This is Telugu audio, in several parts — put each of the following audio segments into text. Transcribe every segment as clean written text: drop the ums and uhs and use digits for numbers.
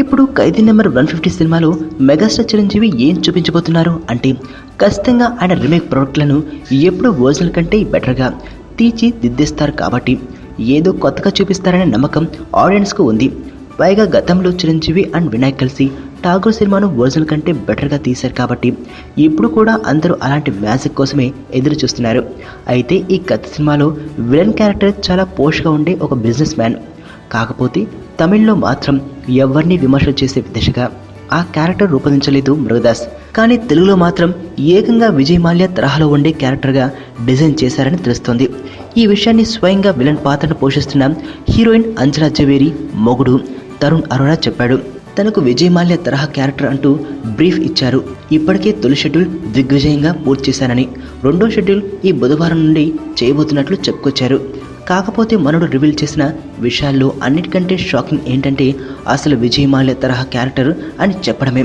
ఇప్పుడు ఖైదీ నెంబర్ 150 సినిమాలో మెగాస్టార్ చిరంజీవి ఏం చూపించబోతున్నారు అంటే ఖచ్చితంగా ఆయన రీమేక్ ప్రాడక్ట్లను ఎప్పుడు ఒరిజినల్ కంటే బెటర్గా తీర్చిదిద్దేస్తారు కాబట్టి ఏదో కొత్తగా చూపిస్తారనే నమ్మకం ఆడియన్స్కు ఉంది. పైగా గతంలో చిరంజీవి అండ్ వినాయక్ కలిసి ఠాగూర్ సినిమాను ఒరిజినల్ కంటే బెటర్గా తీశారు కాబట్టి ఇప్పుడు కూడా అందరూ అలాంటి మ్యాజిక్ కోసమే ఎదురు చూస్తున్నారు. అయితే ఈ కథ సినిమాలో విలన్ క్యారెక్టర్ చాలా పోష్గా ఉండే ఒక బిజినెస్ మ్యాన్. కాకపోతే తమిళ్లో మాత్రం ఎవరిని విమర్శలు చేసే దిశగా ఆ క్యారెక్టర్ రూపొందించలేదు మృగదాస్. కానీ తెలుగులో మాత్రం ఏకంగా విజయ్ మాల్యా తరహాలో ఉండే క్యారెక్టర్గా డిజైన్ చేశారని తెలుస్తోంది. ఈ విషయాన్ని స్వయంగా విలన్ పాత్రను పోషిస్తున్న హీరోయిన్ అంజలా జవేరి మొగుడు తరుణ్ అరోరా చెప్పాడు. తనకు విజయ్ మాల్యా తరహా క్యారెక్టర్ అంటూ బ్రీఫ్ ఇచ్చారు. ఇప్పటికే తొలి షెడ్యూల్ దిగ్విజయంగా పూర్తి చేశానని, రెండో షెడ్యూల్ ఈ బుధవారం నుండి చేయబోతున్నట్లు చెప్పుకొచ్చారు. కాకపోతే మనోడు రివీల్ చేసిన విషయాల్లో అన్నిటికంటే షాకింగ్ ఏంటంటే అసలు విజయ్ మాల్యా తరహా క్యారెక్టర్ అని చెప్పడమే.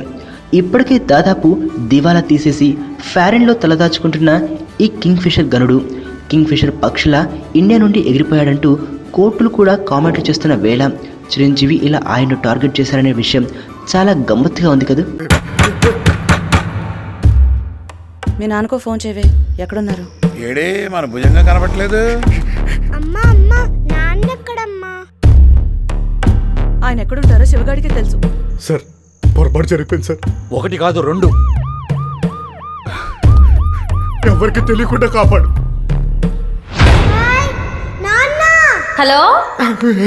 ఇప్పటికే దాదాపు దివాలా తీసేసి ఫారెన్లో తలదాచుకుంటున్న ఈ కింగ్ ఫిషర్ గనుడు కింగ్ ఫిషర్ పక్షుల ఇండియా నుండి ఎగిరిపోయాడంటూ కోర్టులు కూడా కామెంట్లు చేస్తున్న వేళ చిరంజీవి ఇలా ఆయన్ను టార్గెట్ చేశారనే విషయం చాలా గమ్మత్తుగా ఉంది కదా. మీ నాన్నకో ఫోన్ చేయవే, ఎక్కడున్నారు? ఏడే మన భుజంగా కనబట్లేదు. అమ్మా అమ్మా నాన్న ఎక్కడమ్మా? ఆయన ఎక్కడుంటారో శివగాడికి తెలుసు. సార్ పొరపాటు జరిగిపోయింది సార్. 1 కాదు 2. ఎవరికి తెలియకుండా కాపాడు. నాన్న హలో